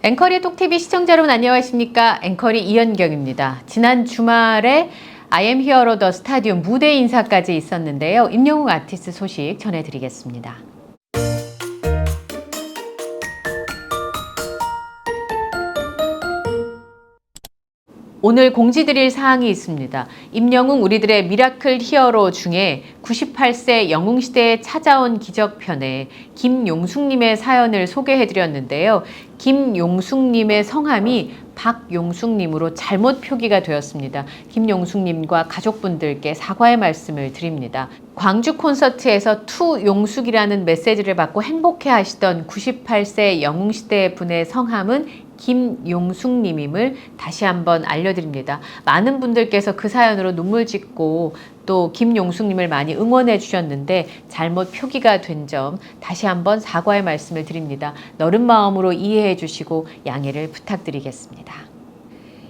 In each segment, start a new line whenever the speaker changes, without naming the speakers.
앵커리 톡TV 시청자 여러분 안녕하십니까? 앵커리 이현경입니다. 지난 주말에 I am Hero the Stadium 무대 인사까지 있었는데요. 임영웅 아티스트 소식 전해드리겠습니다. 오늘 공지드릴 사항이 있습니다. 임영웅 우리들의 미라클 히어로 중에 98세 영웅시대에 찾아온 기적편에 김용숙님의 사연을 소개해드렸는데요. 김용숙님의 성함이 박용숙님으로 잘못 표기가 되었습니다. 김용숙님과 가족분들께 사과의 말씀을 드립니다. 광주 콘서트에서 투 용숙이라는 메시지를 받고 행복해 하시던 98세 영웅시대 분의 성함은 김용숙님임을 다시 한번 알려드립니다. 많은 분들께서 그 사연으로 눈물 짓고 또 김용숙님을 많이 응원해 주셨는데 잘못 표기가 된 점 다시 한번 사과의 말씀을 드립니다. 너른 마음으로 이해해 주시고 양해를 부탁드리겠습니다.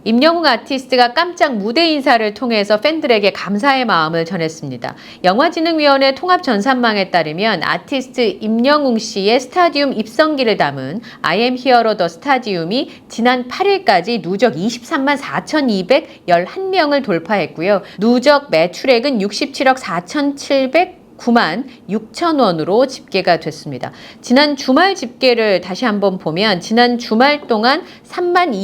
임영웅 아티스트가 깜짝 무대 인사를 통해서 팬들에게 감사의 마음을 전했습니다. 영화진흥위원회 통합전산망에 따르면 아티스트 임영웅 씨의 스타디움 입성기를 담은 I am Hero the Stadium이 지난 8일까지 누적 23만 4,211명을 돌파했고요. 누적 매출액은 67억 4,709만 6천 원으로 집계가 됐습니다. 지난 주말 집계를 다시 한번 보면 지난 주말 동안 3만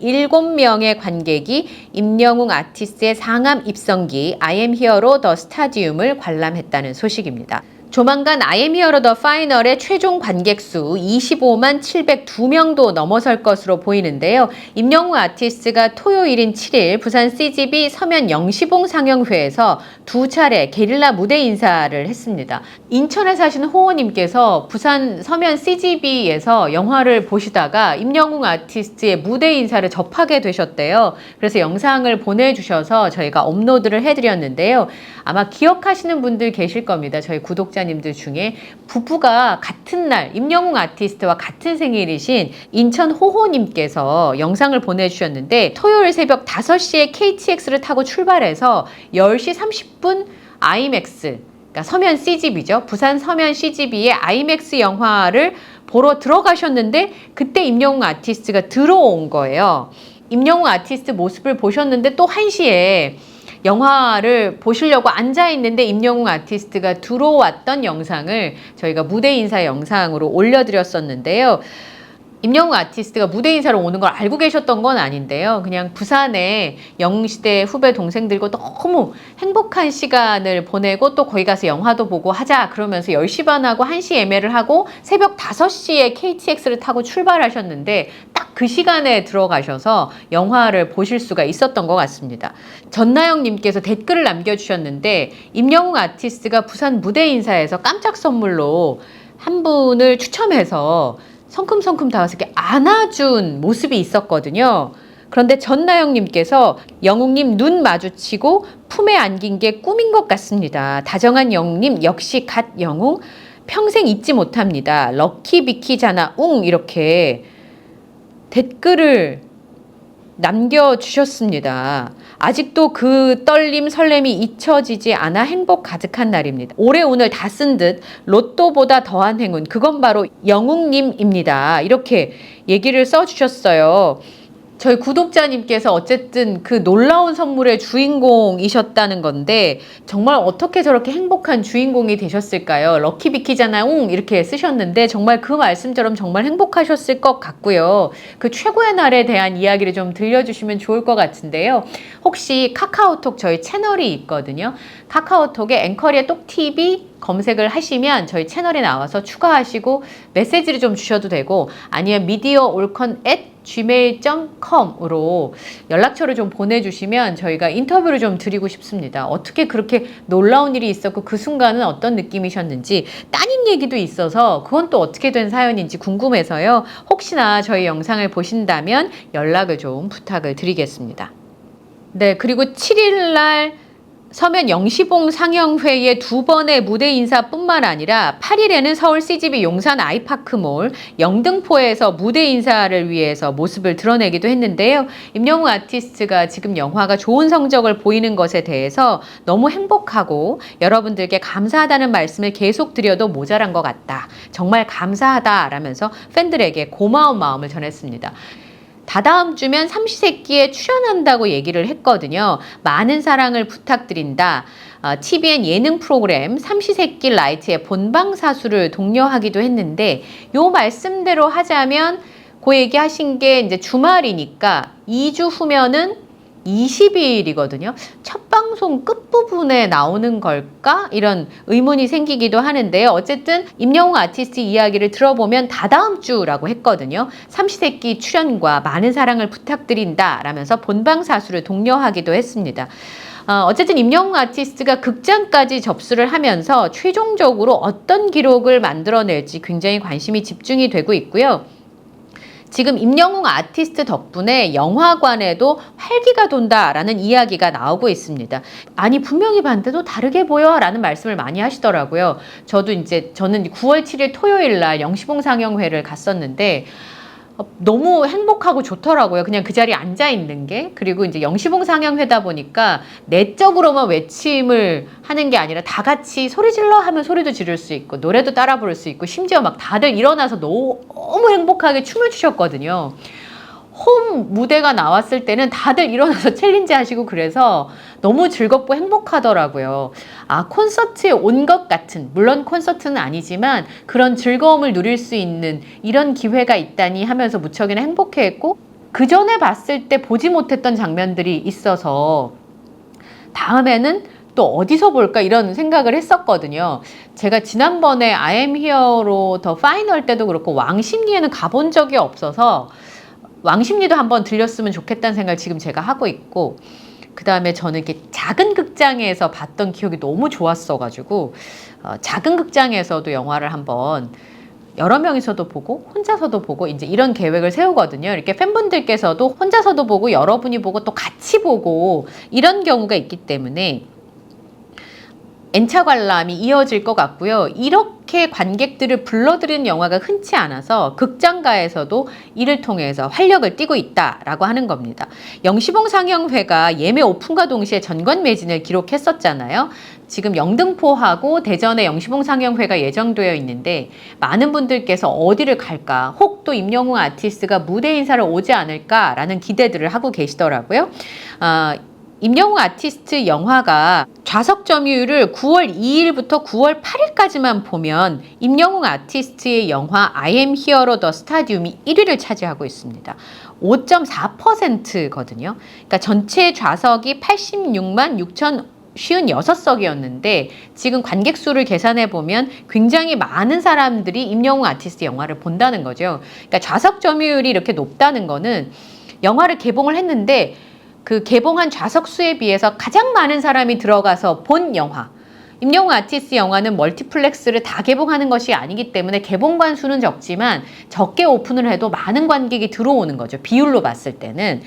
287명의 관객이 임영웅 아티스트의 상암 입성기 I am Hero the Stadium을 관람했다는 소식입니다. 조만간 I am Hero the Final의 최종 관객 수 25만 702명도 넘어설 것으로 보이는데요. 임영웅 아티스트가 토요일인 7일 부산 CGV 서면 영시봉 상영회에서 두 차례 게릴라 무대 인사를 했습니다. 인천에 사시는 호호님께서 부산 서면 CGV에서 영화를 보시다가 임영웅 아티스트의 무대 인사를 접하게 되셨대요. 그래서 영상을 보내주셔서 저희가 업로드를 해드렸는데요. 아마 기억하시는 분들 계실 겁니다. 저희 구독자님들 중에 부부가 같은 날 임영웅 아티스트와 같은 생일이신 인천 호호님께서 영상을 보내주셨는데 토요일 새벽 5시에 KTX를 타고 출발해서 10시 30분 IMAX 그러니까 서면 CGV죠. 부산 서면 CGV의 IMAX 영화를 보러 들어가셨는데 그때 임영웅 아티스트가 들어온 거예요. 임영웅 아티스트 모습을 보셨는데 또 1시에 영화를 보시려고 앉아있는데 임영웅 아티스트가 들어왔던 영상을 저희가 무대 인사 영상으로 올려드렸었는데요. 임영웅 아티스트가 무대 인사로 오는 걸 알고 계셨던 건 아닌데요. 그냥 부산에 영웅시대 후배 동생들과 너무 행복한 시간을 보내고 또 거기 가서 영화도 보고 하자 그러면서 10시 반하고 1시 예매를 하고 새벽 5시에 KTX를 타고 출발하셨는데 딱 그 시간에 들어가셔서 영화를 보실 수가 있었던 것 같습니다. 전나영님께서 댓글을 남겨주셨는데 임영웅 아티스트가 부산 무대 인사에서 깜짝 선물로 한 분을 추첨해서 성큼성큼 다 와서 이렇게 안아준 모습이 있었거든요. 그런데 전나영님께서 영웅님 눈 마주치고 품에 안긴 게 꿈인 것 같습니다. 다정한 영웅님 역시 갓 영웅 평생 잊지 못합니다. 럭키 비키잖아 웅 이렇게 댓글을 남겨주셨습니다. 아직도 그 떨림 설렘이 잊혀지지 않아 행복 가득한 날입니다. 올해 오늘 다 쓴 듯 로또보다 더한 행운 그건 바로 영웅님입니다. 이렇게 얘기를 써주셨어요. 저희 구독자님께서 어쨌든 그 놀라운 선물의 주인공이셨다는 건데 정말 어떻게 저렇게 행복한 주인공이 되셨을까요? 럭키비키잖아요. 이렇게 쓰셨는데 정말 그 말씀처럼 정말 행복하셨을 것 같고요. 그 최고의 날에 대한 이야기를 좀 들려주시면 좋을 것 같은데요. 혹시 카카오톡 저희 채널이 있거든요. 카카오톡에 앵커리의 똑TV 검색을 하시면 저희 채널에 나와서 추가하시고 메시지를 좀 주셔도 되고 아니면 mediaolcon@gmail.com으로 연락처를 좀 보내주시면 저희가 인터뷰를 좀 드리고 싶습니다. 어떻게 그렇게 놀라운 일이 있었고 그 순간은 어떤 느낌이셨는지 따님 얘기도 있어서 그건 또 어떻게 된 사연인지 궁금해서요. 혹시나 저희 영상을 보신다면 연락을 좀 부탁을 드리겠습니다. 네, 그리고 7일 날 서면 영시봉 상영회의 2번의 무대 인사뿐만 아니라 8일에는 서울 CGV 용산 아이파크몰 영등포에서 무대 인사를 위해서 모습을 드러내기도 했는데요. 임영웅 아티스트가 지금 영화가 좋은 성적을 보이는 것에 대해서 너무 행복하고 여러분들께 감사하다는 말씀을 계속 드려도 모자란 것 같다. 정말 감사하다라면서 팬들에게 고마운 마음을 전했습니다. 다다음 주면 삼시세끼에 출연한다고 얘기를 했거든요. 많은 사랑을 부탁드린다. TVN 예능 프로그램 삼시세끼 라이트의 본방사수를 독려하기도 했는데 요 말씀대로 하자면 그 얘기하신 게 이제 주말이니까 2주 후면은 20일이거든요. 첫 방송 끝부분에 나오는 걸까? 이런 의문이 생기기도 하는데요. 어쨌든 임영웅 아티스트 이야기를 들어보면 다다음 주라고 했거든요. 삼시세끼 출연과 많은 사랑을 부탁드린다 라면서 본방사수를 독려하기도 했습니다. 어쨌든 임영웅 아티스트가 극장까지 접수를 하면서 최종적으로 어떤 기록을 만들어낼지 굉장히 관심이 집중이 되고 있고요. 지금 임영웅 아티스트 덕분에 영화관에도 활기가 돈다라는 이야기가 나오고 있습니다. 아니 분명히 봤는데도 다르게 보여 라는 말씀을 많이 하시더라고요. 저는 9월 7일 토요일 날 영시봉 상영회를 갔었는데 너무 행복하고 좋더라고요. 그냥 그 자리에 앉아 있는 게. 그리고 이제 영시봉 상영회다 보니까 내적으로만 외침을 하는 게 아니라 다 같이 소리 질러 하면 소리도 지를 수 있고 노래도 따라 부를 수 있고 심지어 막 다들 일어나서 너무 행복하게 춤을 추셨거든요. 홈 무대가 나왔을 때는 다들 일어나서 챌린지 하시고 그래서 너무 즐겁고 행복하더라고요. 콘서트에 온 것 같은, 물론 콘서트는 아니지만 그런 즐거움을 누릴 수 있는 이런 기회가 있다니 하면서 무척이나 행복해했고 그 전에 봤을 때 보지 못했던 장면들이 있어서 다음에는 또 어디서 볼까 이런 생각을 했었거든요. 제가 지난번에 I am here로 더 파이널 때도 그렇고 왕십리에는 가본 적이 없어서 왕십리도 한번 들렸으면 좋겠다는 생각을 지금 제가 하고 있고 그 다음에 저는 이렇게 작은 극장에서 봤던 기억이 너무 좋았어가지고 작은 극장에서도 영화를 한번 여러 명이서도 보고 혼자서도 보고 이제 이런 계획을 세우거든요. 이렇게 팬분들께서도 혼자서도 보고 여러분이 보고 또 같이 보고 이런 경우가 있기 때문에 N차 관람이 이어질 것 같고요. 이렇게 관객들을 불러들이는 영화가 흔치 않아서 극장가에서도 이를 통해서 활력을 띠고 있다라고 하는 겁니다. 영시봉 상영회가 예매 오픈과 동시에 전관 매진을 기록했었잖아요. 지금 영등포하고 대전에 영시봉 상영회가 예정되어 있는데 많은 분들께서 어디를 갈까 혹 또 임영웅 아티스트가 무대 인사를 오지 않을까라는 기대들을 하고 계시더라고요. 임영웅 아티스트 영화가 좌석 점유율을 9월 2일부터 9월 8일까지만 보면 임영웅 아티스트의 영화 I am hero the stadium이 1위를 차지하고 있습니다. 5.4%거든요. 그러니까 전체 좌석이 86만 6,056석이었는데 지금 관객 수를 계산해 보면 굉장히 많은 사람들이 임영웅 아티스트 영화를 본다는 거죠. 그러니까 좌석 점유율이 이렇게 높다는 거는 영화를 개봉을 했는데 그 개봉한 좌석 수에 비해서 가장 많은 사람이 들어가서 본 영화. 임영웅 아티스트 영화는 멀티플렉스를 다 개봉하는 것이 아니기 때문에 개봉관 수는 적지만 적게 오픈을 해도 많은 관객이 들어오는 거죠. 비율로 봤을 때는.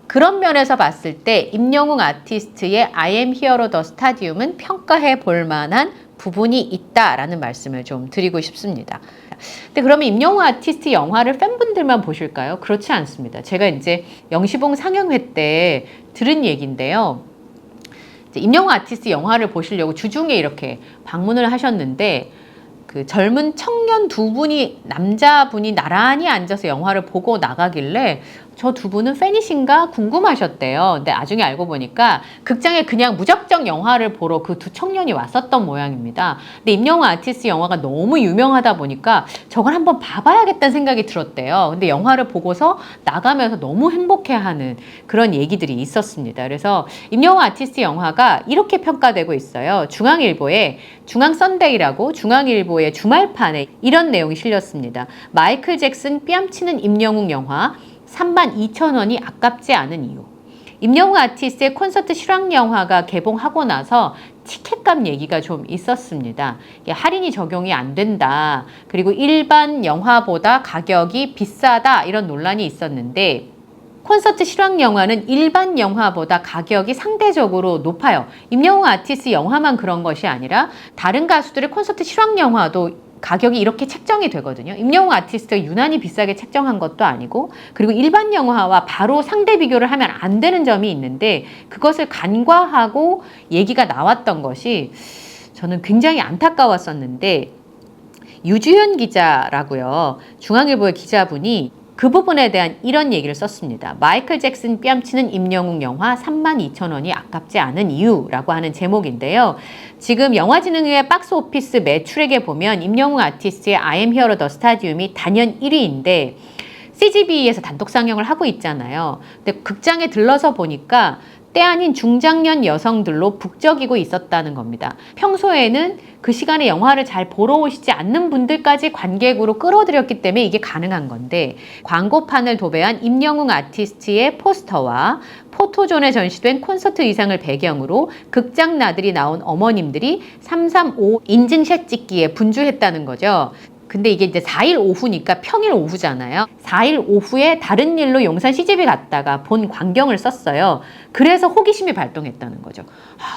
그런 면에서 봤을 때 임영웅 아티스트의 I am hero the stadium은 평가해 볼 만한 부분이 있다라는 말씀을 좀 드리고 싶습니다. 근데 그러면 임영웅 아티스트 영화를 팬분들만 보실까요? 그렇지 않습니다. 제가 이제 영시봉 상영회 때 들은 얘기인데요. 임영웅 아티스트 영화를 보시려고 주중에 이렇게 방문을 하셨는데 그 젊은 청년 두 분이 남자분이 나란히 앉아서 영화를 보고 나가길래 저 두 분은 팬이신가 궁금하셨대요. 근데 나중에 알고 보니까 극장에 그냥 무작정 영화를 보러 그 두 청년이 왔었던 모양입니다. 근데 임영웅 아티스트 영화가 너무 유명하다 보니까 저걸 한번 봐봐야겠다는 생각이 들었대요. 근데 영화를 보고서 나가면서 너무 행복해하는 그런 얘기들이 있었습니다. 그래서 임영웅 아티스트 영화가 이렇게 평가되고 있어요. 중앙일보에 중앙선데이라고 중앙일보의 주말판에 이런 내용이 실렸습니다. 마이클 잭슨 뺨치는 임영웅 영화 32,000원이 아깝지 않은 이유. 임영웅 아티스트의 콘서트 실황 영화가 개봉하고 나서 티켓값 얘기가 좀 있었습니다. 할인이 적용이 안 된다. 그리고 일반 영화보다 가격이 비싸다. 이런 논란이 있었는데 콘서트 실황 영화는 일반 영화보다 가격이 상대적으로 높아요. 임영웅 아티스트 영화만 그런 것이 아니라 다른 가수들의 콘서트 실황 영화도 가격이 이렇게 책정이 되거든요. 임영웅 아티스트가 유난히 비싸게 책정한 것도 아니고, 그리고 일반 영화와 바로 상대 비교를 하면 안 되는 점이 있는데 그것을 간과하고 얘기가 나왔던 것이 저는 굉장히 안타까웠었는데, 유주현 기자라고요, 중앙일보의 기자분이 그 부분에 대한 이런 얘기를 썼습니다. 마이클 잭슨 뺨치는 임영웅 영화 32,000원이 아깝지 않은 이유라고 하는 제목인데요. 지금 영화진흥회 박스오피스 매출액에 보면 임영웅 아티스트의 I am here the stadium이 단연 1위인데 CGV에서 단독 상영을 하고 있잖아요. 근데 극장에 들러서 보니까 때 아닌 중장년 여성들로 북적이고 있었다는 겁니다. 평소에는 그 시간에 영화를 잘 보러 오시지 않는 분들까지 관객으로 끌어들였기 때문에 이게 가능한 건데, 광고판을 도배한 임영웅 아티스트의 포스터와 포토존에 전시된 콘서트 의상을 배경으로 극장 나들이 나온 어머님들이 335 인증샷 찍기에 분주했다는 거죠. 근데 이게 이제 4일 오후니까 평일 오후잖아요. 4일 오후에 다른 일로 용산 CGV 갔다가 본 광경을 썼어요. 그래서 호기심이 발동했다는 거죠.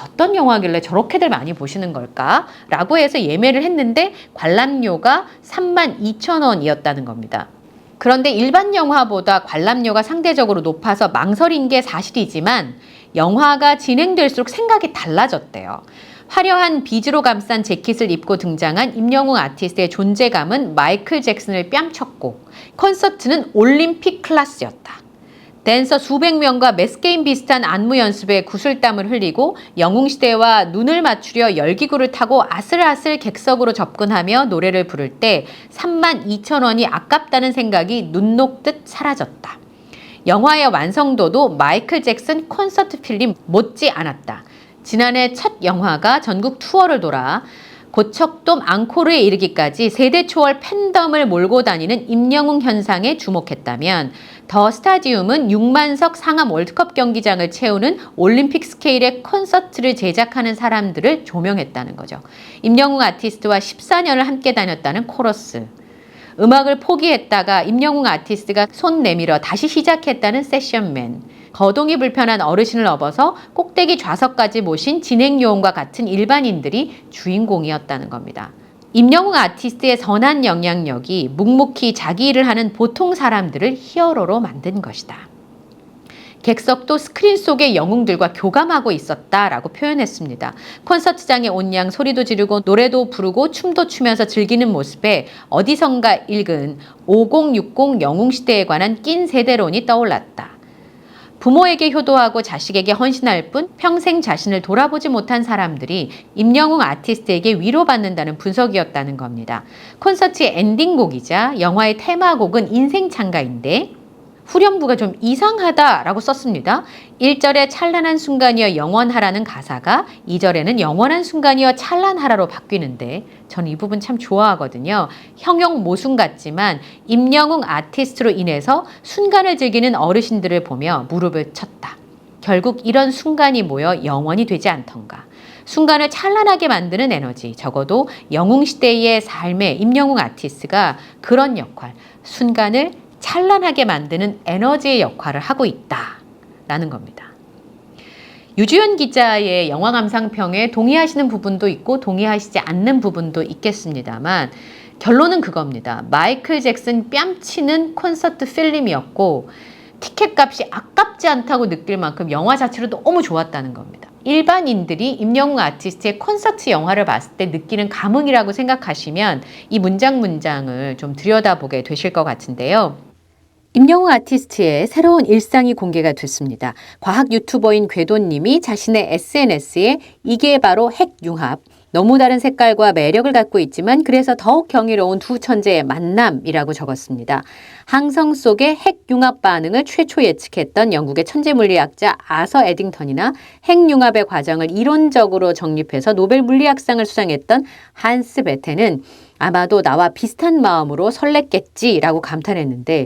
어떤 영화길래 저렇게들 많이 보시는 걸까? 라고 해서 예매를 했는데 관람료가 32,000원이었다는 겁니다. 그런데 일반 영화보다 관람료가 상대적으로 높아서 망설인 게 사실이지만 영화가 진행될수록 생각이 달라졌대요. 화려한 비즈로 감싼 재킷을 입고 등장한 임영웅 아티스트의 존재감은 마이클 잭슨을 뺨쳤고, 콘서트는 올림픽 클래스였다. 댄서 수백 명과 매스게임 비슷한 안무 연습에 구슬땀을 흘리고 영웅시대와 눈을 맞추려 열기구를 타고 아슬아슬 객석으로 접근하며 노래를 부를 때 32,000원이 아깝다는 생각이 눈 녹듯 사라졌다. 영화의 완성도도 마이클 잭슨 콘서트 필름 못지 않았다. 지난해 첫 영화가 전국 투어를 돌아 고척돔 앙코르에 이르기까지 세대 초월 팬덤을 몰고 다니는 임영웅 현상에 주목했다면, 더 스타디움은 6만석 상암 월드컵 경기장을 채우는 올림픽 스케일의 콘서트를 제작하는 사람들을 조명했다는 거죠. 임영웅 아티스트와 14년을 함께 다녔다는 코러스, 음악을 포기했다가 임영웅 아티스트가 손 내밀어 다시 시작했다는 세션맨, 거동이 불편한 어르신을 업어서 꼭대기 좌석까지 모신 진행요원과 같은 일반인들이 주인공이었다는 겁니다. 임영웅 아티스트의 선한 영향력이 묵묵히 자기 일을 하는 보통 사람들을 히어로로 만든 것이다. 객석도 스크린 속의 영웅들과 교감하고 있었다라고 표현했습니다. 콘서트장에 온 양 소리도 지르고 노래도 부르고 춤도 추면서 즐기는 모습에 어디선가 읽은 5060 영웅시대에 관한 낀 세대론이 떠올랐다. 부모에게 효도하고 자식에게 헌신할 뿐 평생 자신을 돌아보지 못한 사람들이 임영웅 아티스트에게 위로받는다는 분석이었다는 겁니다. 콘서트의 엔딩곡이자 영화의 테마곡은 인생창가인데 후렴구가 좀 이상하다라고 썼습니다. 1절에 찬란한 순간이여 영원하라는 가사가 2절에는 영원한 순간이여 찬란하라로 바뀌는데 저는 이 부분 참 좋아하거든요. 형용 모순 같지만 임영웅 아티스트로 인해서 순간을 즐기는 어르신들을 보며 무릎을 쳤다. 결국 이런 순간이 모여 영원이 되지 않던가. 순간을 찬란하게 만드는 에너지, 적어도 영웅시대의 삶에 임영웅 아티스트가 그런 역할, 순간을 찬란하게 만드는 에너지의 역할을 하고 있다라는 겁니다. 유주연 기자의 영화 감상평에 동의하시는 부분도 있고 동의하시지 않는 부분도 있겠습니다만 결론은 그겁니다. 마이클 잭슨 뺨치는 콘서트 필름이었고 티켓 값이 아깝지 않다고 느낄 만큼 영화 자체로 너무 좋았다는 겁니다. 일반인들이 임영웅 아티스트의 콘서트 영화를 봤을 때 느끼는 감흥이라고 생각하시면 이 문장을 좀 들여다보게 되실 것 같은데요. 임영웅 아티스트의 새로운 일상이 공개가 됐습니다. 과학 유튜버인 궤도님이 자신의 SNS에 이게 바로 핵융합, 너무 다른 색깔과 매력을 갖고 있지만 그래서 더욱 경이로운 두 천재의 만남이라고 적었습니다. 항성 속의 핵융합 반응을 최초 예측했던 영국의 천재물리학자 아서 에딩턴이나 핵융합의 과정을 이론적으로 정립해서 노벨 물리학상을 수상했던 한스 베테는 아마도 나와 비슷한 마음으로 설렜겠지라고 감탄했는데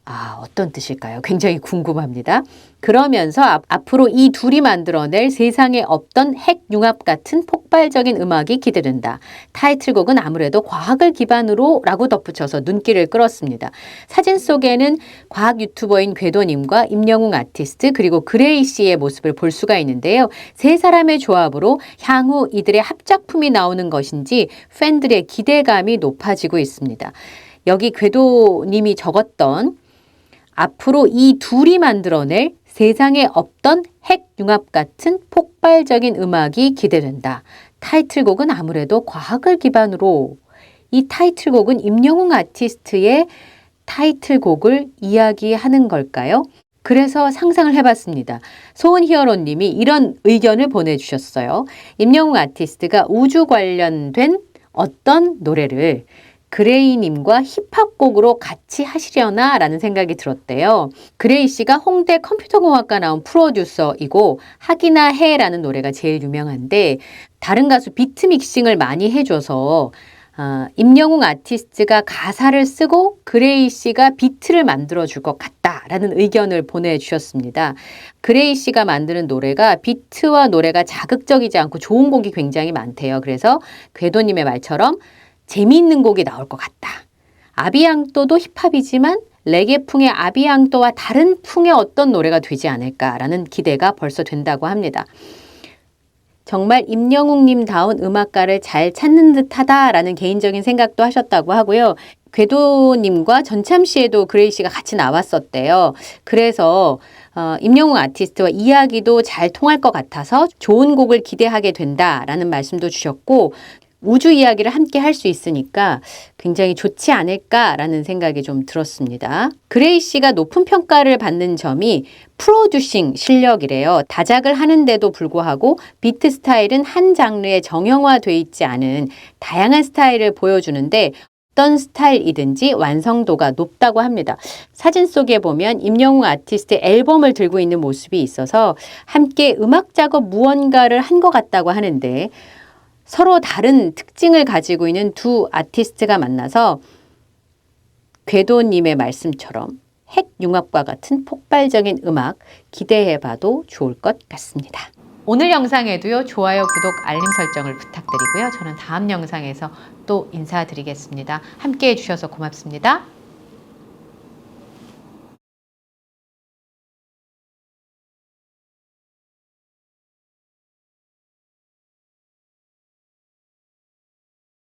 어떤 뜻일까요? 굉장히 궁금합니다. 그러면서 앞으로 이 둘이 만들어낼 세상에 없던 핵융합 같은 폭발적인 음악이 기대된다. 타이틀곡은 아무래도 과학을 기반으로 라고 덧붙여서 눈길을 끌었습니다. 사진 속에는 과학 유튜버인 궤도님과 임영웅 아티스트 그리고 그레이 씨의 모습을 볼 수가 있는데요. 세 사람의 조합으로 향후 이들의 합작품이 나오는 것인지 팬들의 기대감이 높아지고 있습니다. 여기 궤도님이 적었던 앞으로 이 둘이 만들어낼 세상에 없던 핵융합 같은 폭발적인 음악이 기대된다. 타이틀곡은 아무래도 과학을 기반으로 이 타이틀곡은 임영웅 아티스트의 타이틀곡을 이야기하는 걸까요? 그래서 상상을 해봤습니다. 소은 히어로님이 이런 의견을 보내주셨어요. 임영웅 아티스트가 우주 관련된 어떤 노래를 그레이님과 힙합곡으로 같이 하시려나 라는 생각이 들었대요. 그레이 씨가 홍대 컴퓨터공학과 나온 프로듀서이고 하기나 해라는 노래가 제일 유명한데 다른 가수 비트 믹싱을 많이 해줘서 임영웅 아티스트가 가사를 쓰고 그레이 씨가 비트를 만들어줄 것 같다라는 의견을 보내주셨습니다. 그레이 씨가 만드는 노래가 비트와 노래가 자극적이지 않고 좋은 곡이 굉장히 많대요. 그래서 궤도님의 말처럼 재미있는 곡이 나올 것 같다. 아비앙또도 힙합이지만 레게풍의 아비앙또와 다른 풍의 어떤 노래가 되지 않을까라는 기대가 벌써 된다고 합니다. 정말 임영웅님다운 음악가를 잘 찾는 듯하다라는 개인적인 생각도 하셨다고 하고요. 궤도님과 전참시에도 그레이 씨가 같이 나왔었대요. 그래서 임영웅 아티스트와 이야기도 잘 통할 것 같아서 좋은 곡을 기대하게 된다라는 말씀도 주셨고 우주 이야기를 함께 할 수 있으니까 굉장히 좋지 않을까라는 생각이 좀 들었습니다. 그레이 씨가 높은 평가를 받는 점이 프로듀싱 실력이래요. 다작을 하는데도 불구하고 비트 스타일은 한 장르에 정형화돼 있지 않은 다양한 스타일을 보여주는데 어떤 스타일이든지 완성도가 높다고 합니다. 사진 속에 보면 임영웅 아티스트의 앨범을 들고 있는 모습이 있어서 함께 음악 작업 무언가를 한 것 같다고 하는데 서로 다른 특징을 가지고 있는 두 아티스트가 만나서 궤도님의 말씀처럼 핵융합과 같은 폭발적인 음악 기대해봐도 좋을 것 같습니다. 오늘 영상에도요, 좋아요, 구독, 알림 설정을 부탁드리고요. 저는 다음 영상에서 또 인사드리겠습니다. 함께 해주셔서 고맙습니다.